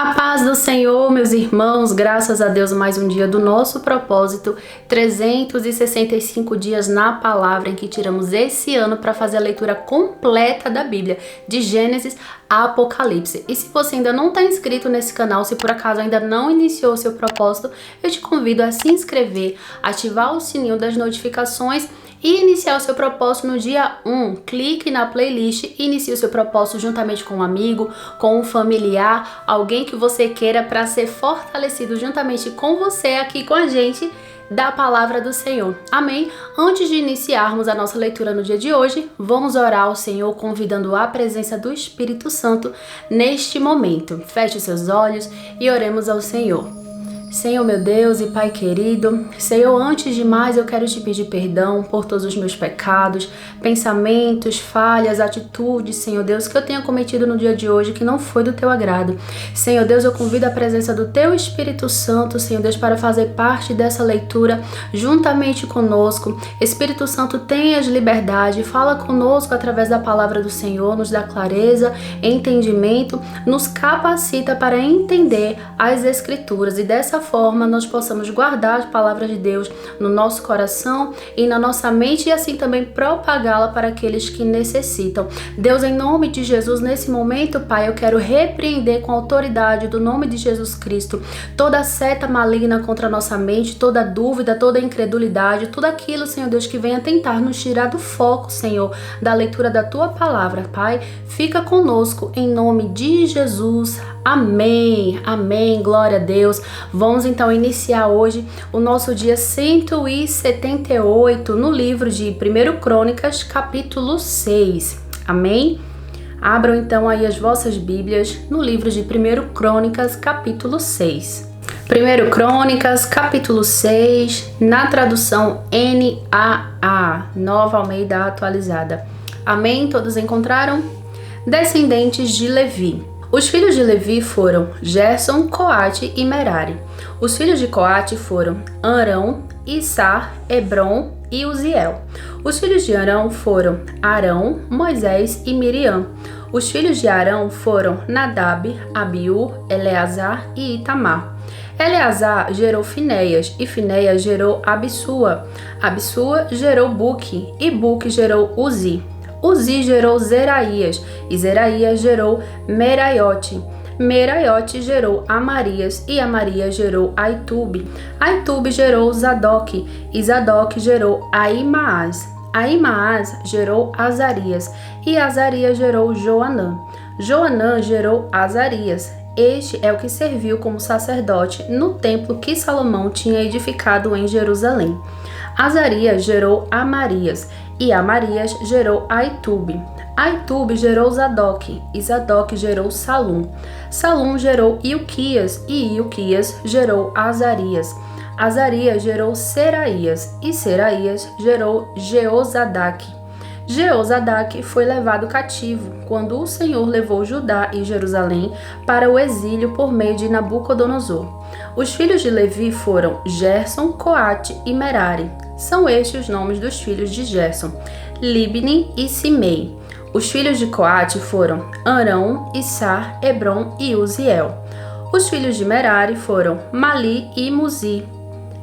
A paz do Senhor, meus irmãos, graças a Deus, mais um dia do nosso propósito, 365 dias na palavra em que tiramos esse ano para fazer a leitura completa da Bíblia, de Gênesis a Apocalipse. E se você ainda não está inscrito nesse canal, se por acaso ainda não iniciou o seu propósito, eu te convido a se inscrever, ativar o sininho das notificações e iniciar o seu propósito no dia 1. Clique na playlist e inicie o seu propósito juntamente com um amigo, com um familiar, alguém que você queira para ser fortalecido juntamente com você aqui com a gente da palavra do Senhor. Amém? Antes de iniciarmos a nossa leitura no dia de hoje, vamos orar ao Senhor convidando a presença do Espírito Santo neste momento. Feche os seus olhos e oremos ao Senhor. Senhor meu Deus e Pai querido, Senhor, antes de mais eu quero te pedir perdão por todos os meus pecados, pensamentos, falhas, atitudes, Senhor Deus, que eu tenha cometido no dia de hoje que não foi do teu agrado. Senhor Deus, eu convido a presença do teu Espírito Santo, Senhor Deus, para fazer parte dessa leitura juntamente conosco. Espírito Santo, tenhas liberdade, fala conosco através da palavra do Senhor, nos dá clareza, entendimento, nos capacita para entender as Escrituras e dessa forma nós possamos guardar as palavras de Deus no nosso coração e na nossa mente e assim também propagá-la para aqueles que necessitam. Deus, em nome de Jesus, nesse momento, Pai, eu quero repreender com a autoridade do nome de Jesus Cristo toda seta maligna contra a nossa mente, toda dúvida, toda incredulidade, tudo aquilo, Senhor Deus, que venha tentar nos tirar do foco, Senhor, da leitura da Tua palavra, Pai. Fica conosco em nome de Jesus. Amém, amém, glória a Deus. Vamos então iniciar hoje o nosso dia 178 no livro de 1 Crônicas, capítulo 6. Amém? Abram então aí as vossas Bíblias no livro de 1 Crônicas, capítulo 6. 1 Crônicas, capítulo 6, na tradução NAA, Nova Almeida Atualizada. Amém? Todos encontraram? Descendentes de Levi. Os filhos de Levi foram Gerson, Coate e Merari. Os filhos de Coate foram Arão, Issar, Hebron e Uziel. Os filhos de Arão foram Arão, Moisés e Miriam. Os filhos de Arão foram Nadab, Abiú, Eleazar e Itamar. Eleazar gerou Finéias, e Finéias gerou Abissua. Abissua gerou Buque, e Buque gerou Uzi. Uzi gerou Zeraías, e Zeraías gerou Meraiote. Meraiote gerou Amarias, e Amarias gerou Aitube. Aitube gerou Zadok, e Zadok gerou Ahimaás. Ahimaás gerou Azarias, e Azarias gerou Joanã. Joanã gerou Azarias. Este é o que serviu como sacerdote no templo que Salomão tinha edificado em Jerusalém. Azarias gerou Amarias, e Amarias gerou Aitube. Aitube gerou Zadok, e Zadok gerou Salum. Salum gerou Ilquias, e Ilquias gerou Azarias. Azarias gerou Seraías, e Seraías gerou Jeozadaque. Jeozadaque foi levado cativo quando o Senhor levou Judá e Jerusalém para o exílio por meio de Nabucodonosor. Os filhos de Levi foram Gerson, Coate e Merari. São estes os nomes dos filhos de Gerson: Libni e Simei. Os filhos de Coate foram Arão, Issar, Hebron e Uziel. Os filhos de Merari foram Mali e Muzi.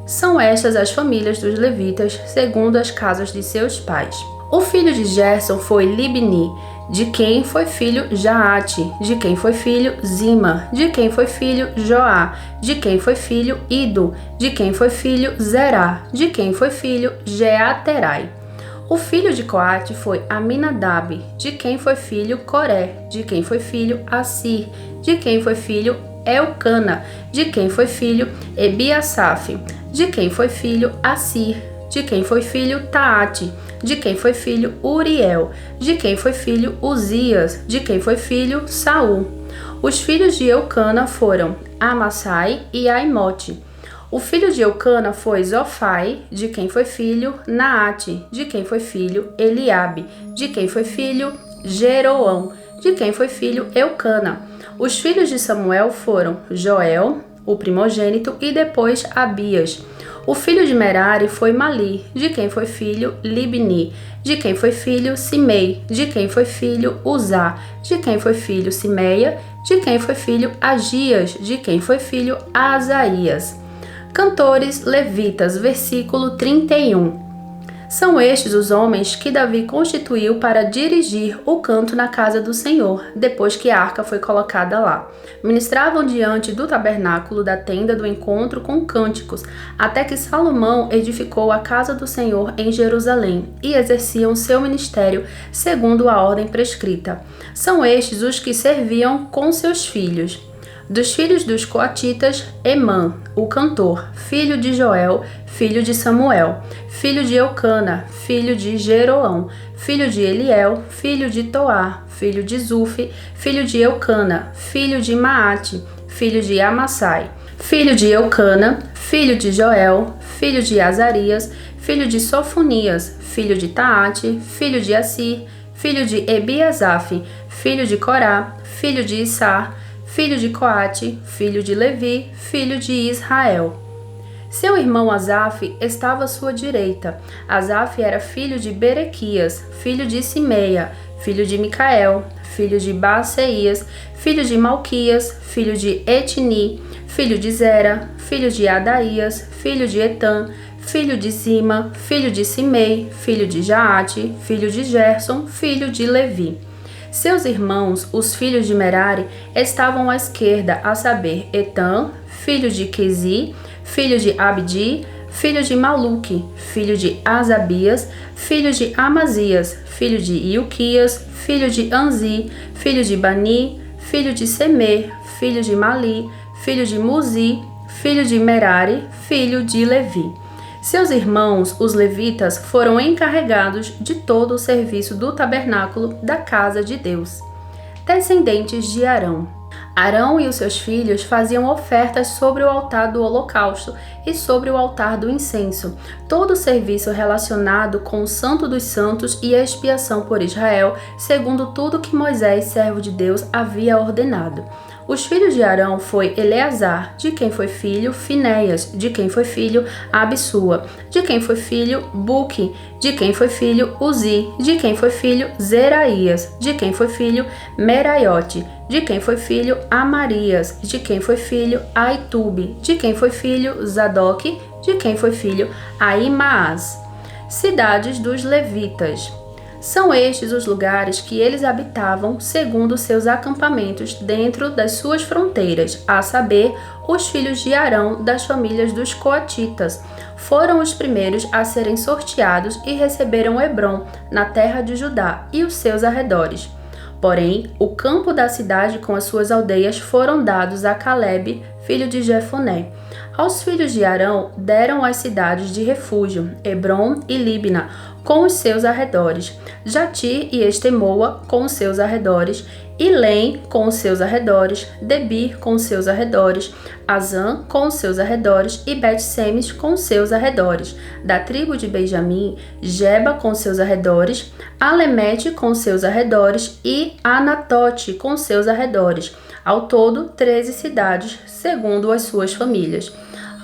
São estas as famílias dos levitas, segundo as casas de seus pais. O filho de Gerson foi Libni, de quem foi filho Jaate, de quem foi filho Zima, de quem foi filho Joá, de quem foi filho Ido, de quem foi filho Zerá, de quem foi filho Jeaterai. O filho de Coate foi Aminadab, de quem foi filho Coré, de quem foi filho Assir, de quem foi filho Elcana, de quem foi filho Ebiasaf, de quem foi filho Assir, de quem foi filho Taate, de quem foi filho Uriel, de quem foi filho Uzias, de quem foi filho Saul. Os filhos de Eucana foram Amassai e Aimote. O filho de Eucana foi Zofai, de quem foi filho Naate, de quem foi filho Eliabe, de quem foi filho Jeroão, de quem foi filho Eucana. Os filhos de Samuel foram Joel, o primogênito, e depois Abias. O filho de Merari foi Mali, de quem foi filho Libni, de quem foi filho Simei, de quem foi filho Uzá, de quem foi filho Simeia, de quem foi filho Agias, de quem foi filho Asaías. Cantores levitas, versículo 31. São estes os homens que Davi constituiu para dirigir o canto na casa do Senhor, depois que a arca foi colocada lá. Ministravam diante do tabernáculo da tenda do encontro com cânticos, até que Salomão edificou a casa do Senhor em Jerusalém, e exerciam seu ministério segundo a ordem prescrita. São estes os que serviam com seus filhos. Dos filhos dos coatitas, Emã, o cantor, filho de Joel, filho de Samuel, filho de Eucana, filho de Jeroão, filho de Eliel, filho de Toar, filho de Zufi, filho de Eucana, filho de Maate, filho de Amassai, filho de Eucana, filho de Joel, filho de Azarias, filho de Sofonias, filho de Taate, filho de Assir, filho de Ebiasaf, filho de Corá, filho de Issar, filho de Coate, filho de Levi, filho de Israel. Seu irmão Asaf estava à sua direita. Asaf era filho de Berequias, filho de Simeia, filho de Micael, filho de Baaseias, filho de Malquias, filho de Etni, filho de Zera, filho de Adaías, filho de Etan, filho de Zima, filho de Simei, filho de Jaate, filho de Gerson, filho de Levi. Seus irmãos, os filhos de Merari, estavam à esquerda, a saber, Etan, filho de Quesi, filho de Abdi, filho de Maluque, filho de Asabias, filho de Amazias, filho de Ilquias, filho de Anzi, filho de Bani, filho de Semer, filho de Mali, filho de Muzi, filho de Merari, filho de Levi. Seus irmãos, os levitas, foram encarregados de todo o serviço do tabernáculo da casa de Deus. Descendentes de Arão. Arão e os seus filhos faziam ofertas sobre o altar do holocausto e sobre o altar do incenso, todo o serviço relacionado com o Santo dos Santos e a expiação por Israel, segundo tudo que Moisés, servo de Deus, havia ordenado. Os filhos de Arão foi Eleazar, de quem foi filho Finéias, de quem foi filho Abissua, de quem foi filho Buque, de quem foi filho Uzi, de quem foi filho Zeraías, de quem foi filho Meraiote, de quem foi filho Amarias, de quem foi filho Aitube, de quem foi filho Zadok, de quem foi filho Aimaas. Cidades dos levitas. São estes os lugares que eles habitavam segundo seus acampamentos dentro das suas fronteiras, a saber, os filhos de Arão das famílias dos coatitas. Foram os primeiros a serem sorteados e receberam Hebrom, na terra de Judá, e os seus arredores. Porém, o campo da cidade com as suas aldeias foram dados a Calebe, filho de Jefoné. Aos filhos de Arão deram as cidades de refúgio, Hebrom e Líbna, com os seus arredores, Jatir e Estemoa, com os seus arredores, Ilém, com os seus arredores, Debir, com os seus arredores, Azã, com os seus arredores, e Bet-Semes, com os seus arredores. Da tribo de Benjamim, Geba, com os seus arredores, Alemete, com os seus arredores, e Anatote, com os seus arredores. Ao todo, 13 cidades, segundo as suas famílias.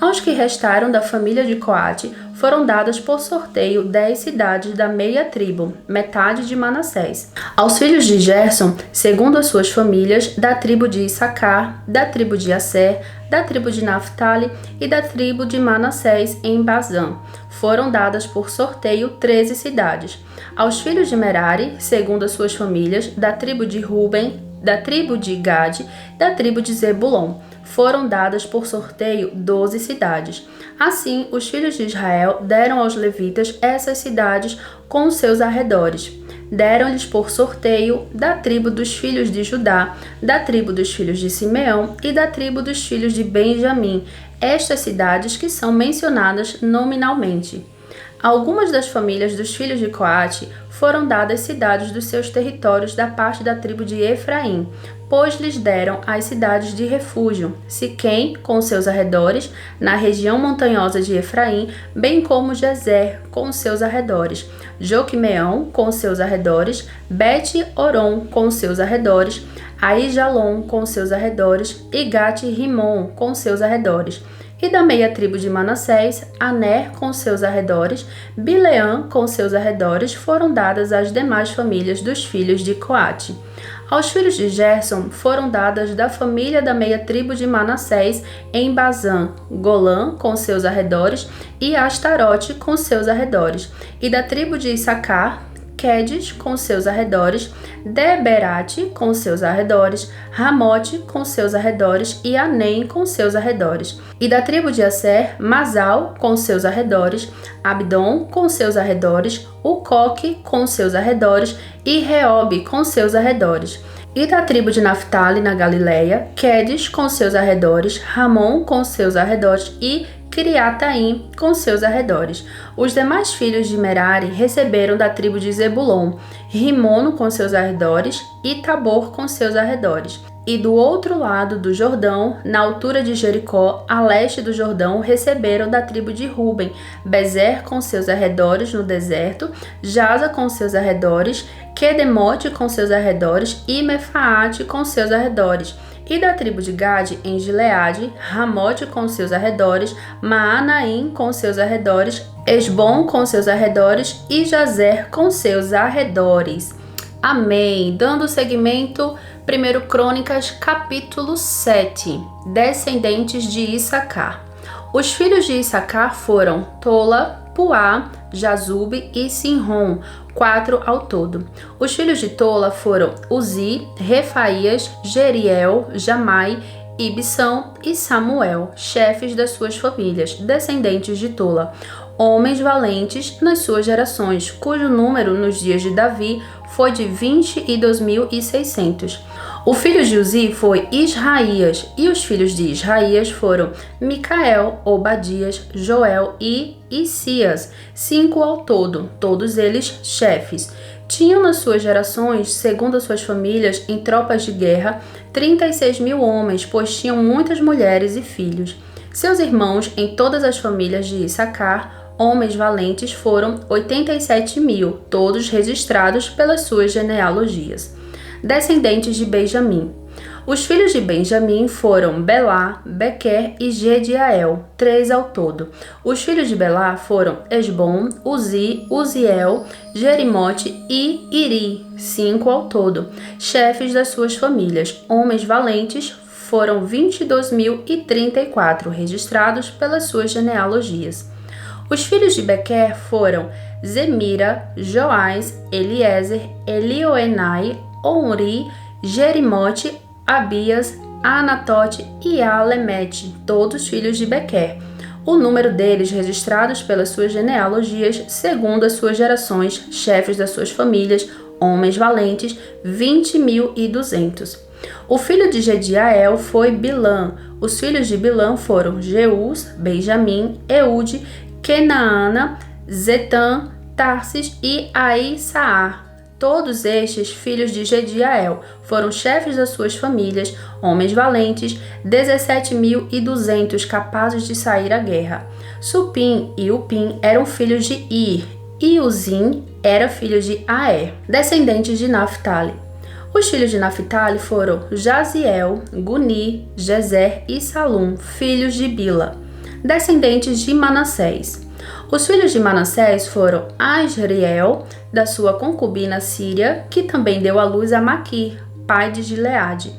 Aos que restaram da família de Coate, foram dadas por sorteio 10 cidades da meia tribo, metade de Manassés. Aos filhos de Gerson, segundo as suas famílias, da tribo de Issacar, da tribo de Asser, da tribo de Naphtali e da tribo de Manassés em Bazã, foram dadas por sorteio 13 cidades. Aos filhos de Merari, segundo as suas famílias, da tribo de Ruben, da tribo de Gade, da tribo de Zebulon, foram dadas por sorteio 12 cidades. Assim, os filhos de Israel deram aos levitas essas cidades com os seus arredores. Deram-lhes por sorteio da tribo dos filhos de Judá, da tribo dos filhos de Simeão e da tribo dos filhos de Benjamim, estas cidades que são mencionadas nominalmente. Algumas das famílias dos filhos de Coate foram dadas cidades dos seus territórios da parte da tribo de Efraim, pois lhes deram as cidades de refúgio, Siquém, com seus arredores, na região montanhosa de Efraim, bem como Gezer, com seus arredores, Joquimeão, com seus arredores, Bet-Oron, com seus arredores, Aijalon, com seus arredores, e Gate-Rimon, com seus arredores. E da meia tribo de Manassés, Aner com seus arredores, Bileã com seus arredores, foram dadas às demais famílias dos filhos de Coate. Aos filhos de Gerson foram dadas da família da meia tribo de Manassés em Bazã, Golã com seus arredores e Astarote com seus arredores, e da tribo de Issacar, Quedes com seus arredores, Deberate com seus arredores, Ramote com seus arredores e Anem com seus arredores. E da tribo de Asser, Masal com seus arredores, Abdom com seus arredores, Ucoque com seus arredores e Reobe com seus arredores. E da tribo de Naftali na Galileia, Quedes com seus arredores, Ramon com seus arredores e Criataim com seus arredores. Os demais filhos de Merari receberam da tribo de Zebulon, Rimono com seus arredores e Tabor com seus arredores. E do outro lado do Jordão, na altura de Jericó, a leste do Jordão, receberam da tribo de Ruben, Bezer com seus arredores no deserto, Jaza com seus arredores, Quedemote com seus arredores e Mefaate com seus arredores. E da tribo de Gade, em Gileade, Ramote com seus arredores, Maanaim com seus arredores, Esbom com seus arredores e Jazer com seus arredores. Amém. Dando seguimento, 1 Crônicas, capítulo 7. Descendentes de Issacar. Os filhos de Issacar foram Tola, Puá, Jazube e Sinrom, 4 ao todo. Os filhos de Tola foram Uzi, Refaías, Jeriel, Jamai, Ibsão e Samuel, chefes das suas famílias, descendentes de Tola, homens valentes nas suas gerações, cujo número nos dias de Davi foi de 22.600. O filho de Uzi foi Israías, e os filhos de Israías foram Micael, Obadias, Joel e Isias, 5 ao todo, todos eles chefes. Tinham nas suas gerações, segundo as suas famílias, em tropas de guerra, 36.000 homens, pois tinham muitas mulheres e filhos. Seus irmãos em todas as famílias de Issacar, homens valentes, foram 87.000, todos registrados pelas suas genealogias. Descendentes de Benjamim. Os filhos de Benjamim foram Belá, Bequer e Gediael, 3 ao todo. Os filhos de Belá foram Esbom, Uzi, Uziel, Jerimote e Iri, 5 ao todo. Chefes das suas famílias, homens valentes, foram 22.034, registrados pelas suas genealogias. Os filhos de Bequer foram Zemira, Joás, Eliezer, Elioenai, Onri, Jerimote, Abias, Anatote e Alemete, todos filhos de Bequer. O número deles registrados pelas suas genealogias, segundo as suas gerações, chefes das suas famílias, homens valentes, 20.200. O filho de Gediael foi Bilã. Os filhos de Bilã foram Jeus, Benjamim, Eude, Kenaana, Zetã, Tarsis e Aissaar. Todos estes, filhos de Gediael, foram chefes das suas famílias, homens valentes, 17.200 capazes de sair à guerra. Supim e Upim eram filhos de Ir, e Uzim era filho de Aer, descendentes de Naftali. Os filhos de Naftali foram Jaziel, Guni, Jezer e Salum, filhos de Bila, descendentes de Manassés. Os filhos de Manassés foram Asriel, da sua concubina Síria, que também deu à luz a Maquir, pai de Gileade.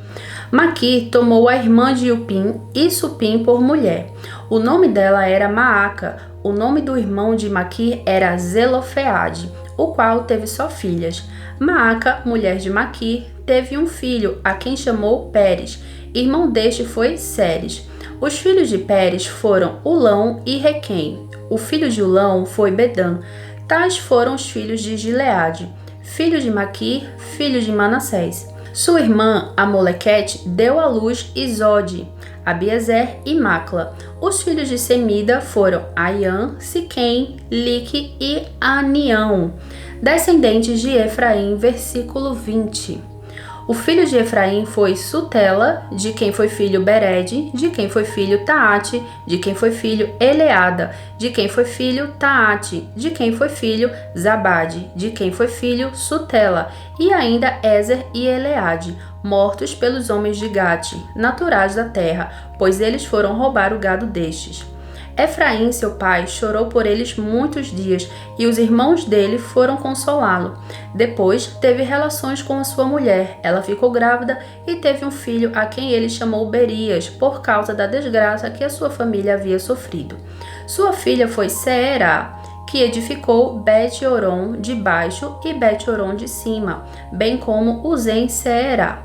Maquir tomou a irmã de Upim e Supim por mulher. O nome dela era Maaca. O nome do irmão de Maquir era Zelofeade, o qual teve só filhas. Maaca, mulher de Maquir, teve um filho, a quem chamou Pérez. Irmão deste foi Seres. Os filhos de Pérez foram Ulão e Requém. O filho de Ulão foi Bedã. Tais foram os filhos de Gileade, filho de Maquir, filho de Manassés. Sua irmã, Amolequete, deu à luz Isode, Abiezer e Macla. Os filhos de Semida foram Aiã, Siquém, Lique e Anião, descendentes de Efraim, versículo 20. O filho de Efraim foi Sutela, de quem foi filho Bered, de quem foi filho Taate, de quem foi filho Eleada, de quem foi filho Taate, de quem foi filho Zabade, de quem foi filho Sutela, e ainda Ezer e Eleade, mortos pelos homens de Gate, naturais da terra, pois eles foram roubar o gado destes. Efraim, seu pai, chorou por eles muitos dias, e os irmãos dele foram consolá-lo. Depois teve relações com a sua mulher. Ela ficou grávida e teve um filho a quem ele chamou Berias, por causa da desgraça que a sua família havia sofrido. Sua filha foi Seerá, que edificou Bet-Horon de baixo e Bet-Horon de cima, bem como Uzem-Seerá.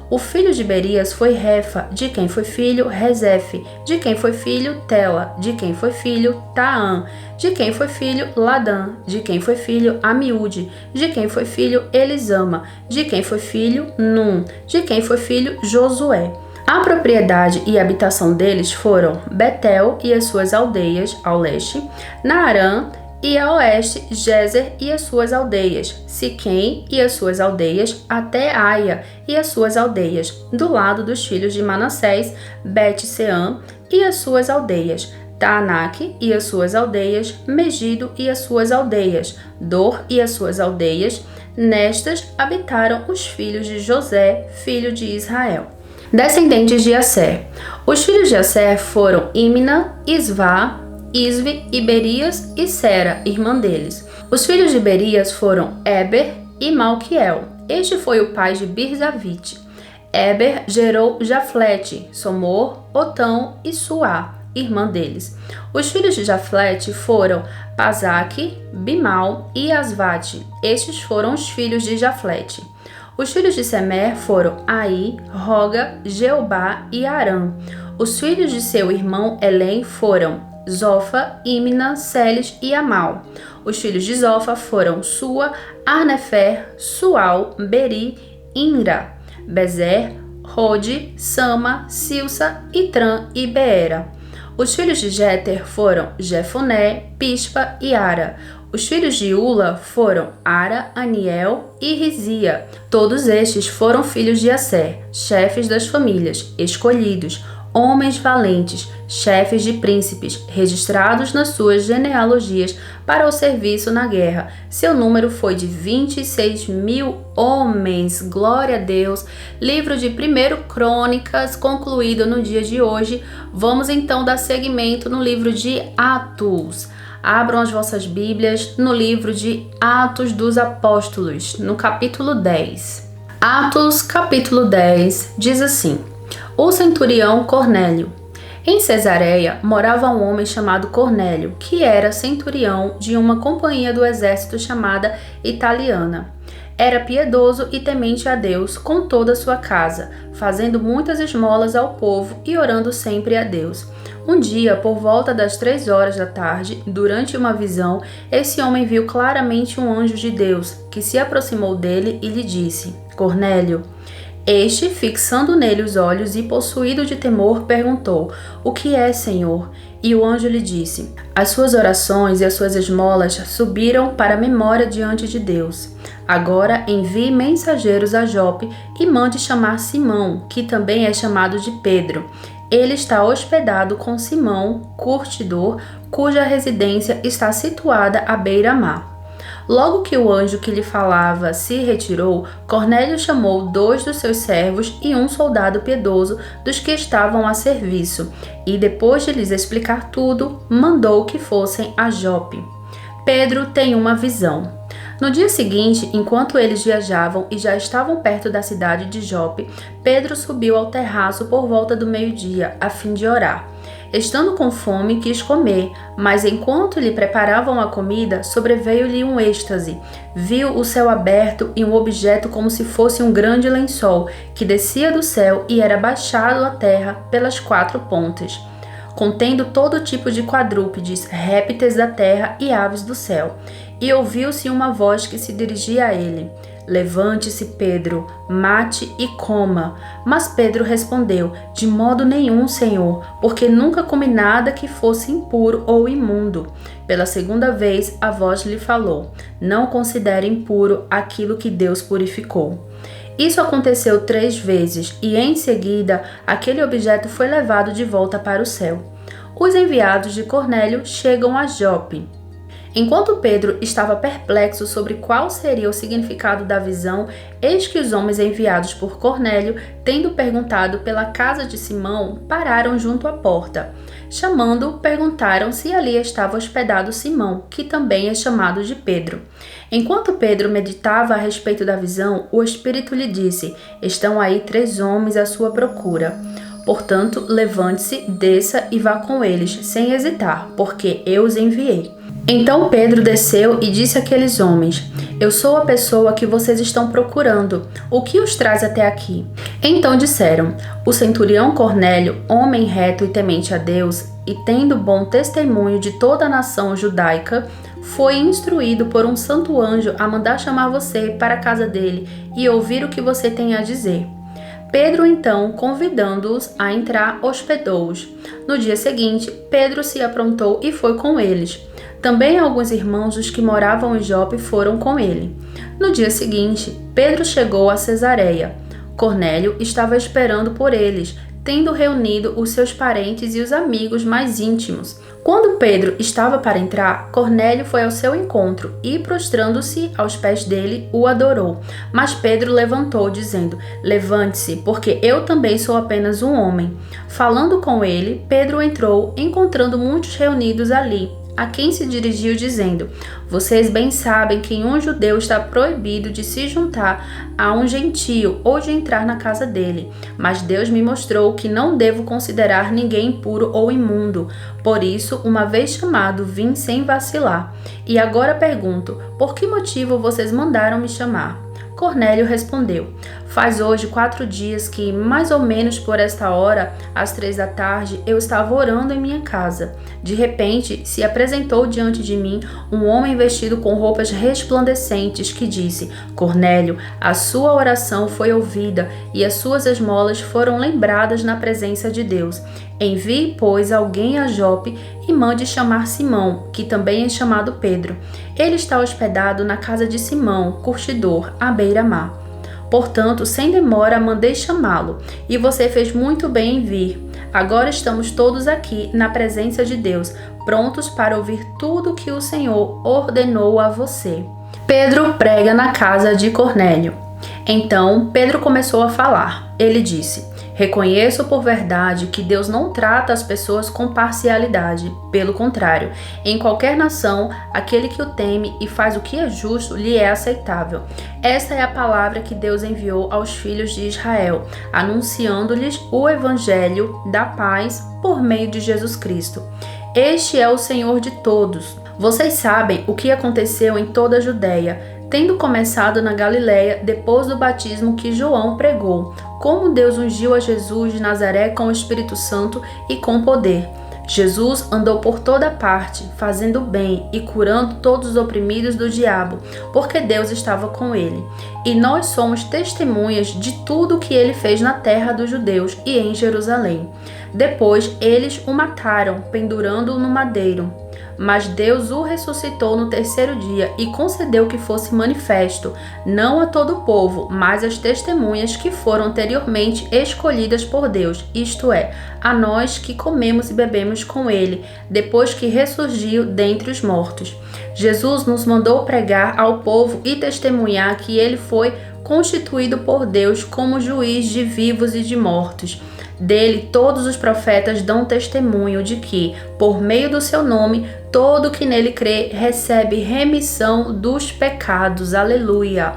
O filho de Berias foi Refa, de quem foi filho Rezefe, de quem foi filho Tela, de quem foi filho Taã, de quem foi filho Ladã, de quem foi filho Amiúde, de quem foi filho Elisama, de quem foi filho Num, de quem foi filho Josué. A propriedade e habitação deles foram Betel e as suas aldeias ao leste, Naarã e a oeste Gézer e as suas aldeias, Siquém e as suas aldeias, até Aia e as suas aldeias, do lado dos filhos de Manassés, Bet-Seã e as suas aldeias, Taanaque e as suas aldeias, Megido e as suas aldeias, Dor e as suas aldeias. Nestas habitaram os filhos de José, filho de Israel. Descendentes de Asser. Os filhos de Asser foram Imna, Isvá, Isvi e Berias e Sera, irmã deles. Os filhos de Berias foram Eber e Malquiel. Este foi o pai de Birzavite. Eber gerou Jaflete, Somor, Otão e Suá, irmã deles. Os filhos de Jaflete foram Pazaque, Bimal e Asvate. Estes foram os filhos de Jaflete. Os filhos de Semer foram Aí, Roga, Jeubá e Arã. Os filhos de seu irmão Elém foram Zofa, Imna, Seles e Amal. Os filhos de Zofa foram Sua, Arnefer, Sual, Beri, Inra, Bezer, Rode, Sama, Silsa, Itran e Beera. Os filhos de Jéter foram Jefoné, Pispa e Ara. Os filhos de Ula foram Ara, Aniel e Rizia. Todos estes foram filhos de Asser, chefes das famílias, escolhidos, homens valentes, chefes de príncipes, registrados nas suas genealogias para o serviço na guerra. Seu número foi de 26.000 homens. Glória a Deus. Livro de 1 Crônicas, concluído no dia de hoje. Vamos então dar seguimento no livro de Atos. Abram as vossas Bíblias no livro de Atos dos Apóstolos, no capítulo 10. Atos, capítulo 10, diz assim: O centurião Cornélio. Em Cesareia morava um homem chamado Cornélio, que era centurião de uma companhia do exército chamada Italiana. Era piedoso e temente a Deus com toda a sua casa, fazendo muitas esmolas ao povo e orando sempre a Deus. Um dia, por volta das 3 horas da tarde, durante uma visão, esse homem viu claramente um anjo de Deus, que se aproximou dele e lhe disse: Cornélio. Este, fixando nele os olhos e possuído de temor, perguntou: O que é, Senhor? E o anjo lhe disse: As suas orações e as suas esmolas subiram para a memória diante de Deus. Agora envie mensageiros a Jope e mande chamar Simão, que também é chamado de Pedro. Ele está hospedado com Simão, curtidor, cuja residência está situada à beira-mar. Logo que o anjo que lhe falava se retirou, Cornélio chamou 2 dos seus servos e um soldado piedoso dos que estavam a serviço, e depois de lhes explicar tudo, mandou que fossem a Jope. Pedro tem uma visão. No dia seguinte, enquanto eles viajavam e já estavam perto da cidade de Jope, Pedro subiu ao terraço por volta do meio-dia, a fim de orar. Estando com fome, quis comer, mas enquanto lhe preparavam a comida, sobreveio-lhe um êxtase. Viu o céu aberto e um objeto como se fosse um grande lençol, que descia do céu e era baixado à terra pelas 4 pontas, contendo todo tipo de quadrúpedes, répteis da terra e aves do céu. E ouviu-se uma voz que se dirigia a ele: Levante-se, Pedro, mate e coma. Mas Pedro respondeu: De modo nenhum, Senhor, porque nunca comi nada que fosse impuro ou imundo. Pela segunda vez a voz lhe falou: Não considere impuro aquilo que Deus purificou. Isso aconteceu 3 vezes, e em seguida aquele objeto foi levado de volta para o céu. Os enviados de Cornélio chegam a Jope. Enquanto Pedro estava perplexo sobre qual seria o significado da visão, eis que os homens enviados por Cornélio, tendo perguntado pela casa de Simão, pararam junto à porta. Chamando-o, perguntaram se ali estava hospedado Simão, que também é chamado de Pedro. Enquanto Pedro meditava a respeito da visão, o Espírito lhe disse: estão aí 3 homens à sua procura. Portanto, levante-se, desça e vá com eles, sem hesitar, porque eu os enviei. Então Pedro desceu e disse àqueles homens: eu sou a pessoa que vocês estão procurando. O que os traz até aqui? Então disseram: o centurião Cornélio, homem reto e temente a Deus, e tendo bom testemunho de toda a nação judaica, foi instruído por um santo anjo a mandar chamar você para a casa dele e ouvir o que você tem a dizer. Pedro, então, convidando-os a entrar, hospedou-os. No dia seguinte, Pedro se aprontou e foi com eles. Também alguns irmãos dos que moravam em Jope foram com ele. No dia seguinte, Pedro chegou a Cesareia. Cornélio estava esperando por eles, tendo reunido os seus parentes e os amigos mais íntimos. Quando Pedro estava para entrar, Cornélio foi ao seu encontro e, prostrando-se aos pés dele, o adorou. Mas Pedro levantou, dizendo: levante-se, porque eu também sou apenas um homem. Falando com ele, Pedro entrou, encontrando muitos reunidos ali, a quem se dirigiu dizendo: vocês bem sabem que um judeu está proibido de se juntar a um gentio ou de entrar na casa dele. Mas Deus me mostrou que não devo considerar ninguém impuro ou imundo. Por isso, uma vez chamado, vim sem vacilar. E agora pergunto: por que motivo vocês mandaram me chamar? Cornélio respondeu: faz hoje 4 dias que, mais ou menos por esta hora, às 3 da tarde, eu estava orando em minha casa. De repente, se apresentou diante de mim um homem vestido com roupas resplandecentes que disse: Cornélio, a sua oração foi ouvida e as suas esmolas foram lembradas na presença de Deus. Envie, pois, alguém a Jope e mande chamar Simão, que também é chamado Pedro. Ele está hospedado na casa de Simão, curtidor, à beira-mar. Portanto, sem demora, mandei chamá-lo, e você fez muito bem em vir. Agora estamos todos aqui, na presença de Deus, prontos para ouvir tudo que o Senhor ordenou a você. Pedro prega na casa de Cornélio. Então, Pedro começou a falar. Ele disse: reconheço por verdade que Deus não trata as pessoas com parcialidade. Pelo contrário, em qualquer nação, aquele que o teme e faz o que é justo lhe é aceitável. Esta é a palavra que Deus enviou aos filhos de Israel, anunciando-lhes o evangelho da paz por meio de Jesus Cristo. Este é o Senhor de todos. Vocês sabem o que aconteceu em toda a Judeia, tendo começado na Galileia depois do batismo que João pregou, como Deus ungiu a Jesus de Nazaré com o Espírito Santo e com poder. Jesus andou por toda parte, fazendo bem e curando todos os oprimidos do diabo, porque Deus estava com ele. E nós somos testemunhas de tudo o que ele fez na terra dos judeus e em Jerusalém. Depois eles o mataram, pendurando-o no madeiro. Mas Deus o ressuscitou no 3º dia e concedeu que fosse manifesto, não a todo o povo, mas às testemunhas que foram anteriormente escolhidas por Deus, isto é, a nós que comemos e bebemos com ele, depois que ressurgiu dentre os mortos. Jesus nos mandou pregar ao povo e testemunhar que ele foi constituído por Deus como juiz de vivos e de mortos. Dele todos os profetas dão testemunho de que, por meio do seu nome, todo que nele crê recebe remissão dos pecados. Aleluia!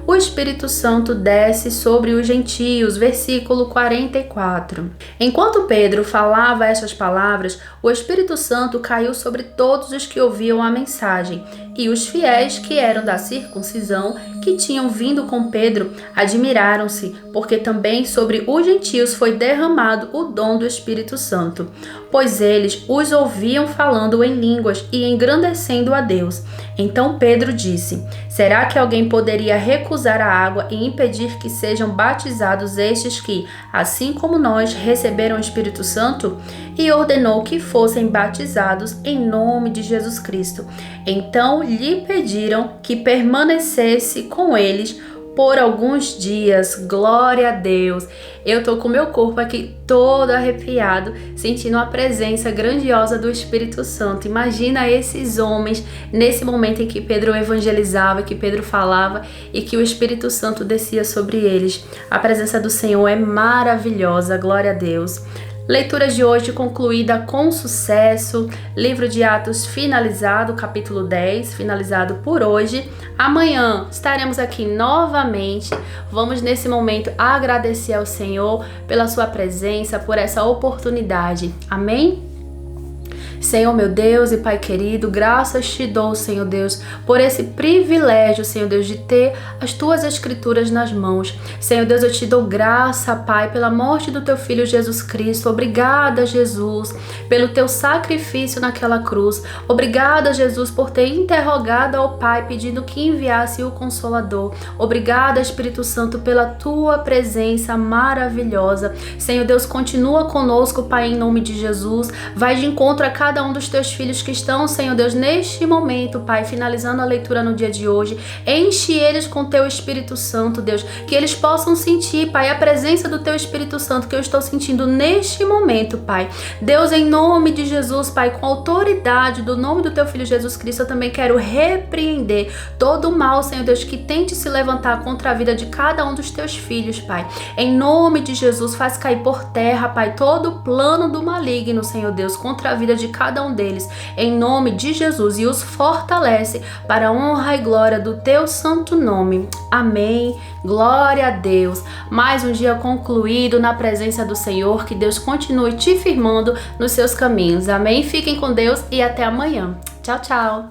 O Espírito Santo desce sobre os gentios, versículo 44. Enquanto Pedro falava estas palavras, o Espírito Santo caiu sobre todos os que ouviam a mensagem, e os fiéis que eram da circuncisão, que tinham vindo com Pedro, admiraram-se, porque também sobre os gentios foi derramado o dom do Espírito Santo, pois eles os ouviam falando em línguas e engrandecendo a Deus. Então Pedro disse: será que alguém poderia recusar a água e impedir que sejam batizados estes que, assim como nós, receberam o Espírito Santo? E ordenou que fossem batizados em nome de Jesus Cristo. Então lhe pediram que permanecesse com eles por alguns dias. Glória a Deus. Eu tô com meu corpo aqui todo arrepiado, sentindo a presença grandiosa do Espírito Santo. Imagina esses homens nesse momento em que Pedro evangelizava, que Pedro falava e que o Espírito Santo descia sobre eles. A presença do Senhor é maravilhosa. Glória a Deus. Leitura de hoje concluída com sucesso, livro de Atos finalizado, capítulo 10, finalizado por hoje. Amanhã estaremos aqui novamente. Vamos nesse momento agradecer ao Senhor pela sua presença, por essa oportunidade. Amém? Senhor meu Deus e Pai querido, graças te dou, Senhor Deus, por esse privilégio, Senhor Deus, de ter as tuas escrituras nas mãos. Senhor Deus, eu te dou graça, Pai, pela morte do teu Filho Jesus Cristo. Obrigada, Jesus, pelo teu sacrifício naquela cruz. Obrigada, Jesus, por ter interrogado ao Pai, pedindo que enviasse o Consolador. Obrigada, Espírito Santo, pela tua presença maravilhosa. Senhor Deus, continua conosco, Pai, em nome de Jesus. Vai de encontro a cada um dos teus filhos que estão, Senhor Deus, neste momento, Pai, finalizando a leitura no dia de hoje. Enche eles com teu Espírito Santo, Deus, que eles possam sentir, Pai, a presença do teu Espírito Santo que eu estou sentindo neste momento, Pai. Deus, em nome de Jesus, Pai, com a autoridade do nome do teu Filho Jesus Cristo, eu também quero repreender todo o mal, Senhor Deus, que tente se levantar contra a vida de cada um dos teus filhos, Pai. Em nome de Jesus, faz cair por terra, Pai, todo o plano do maligno, Senhor Deus, contra a vida de cada um deles, em nome de Jesus, e os fortalece para a honra e glória do teu santo nome. Amém. Glória a Deus. Mais um dia concluído na presença do Senhor. Que Deus continue te firmando nos seus caminhos. Amém. Fiquem com Deus e até amanhã. Tchau, tchau.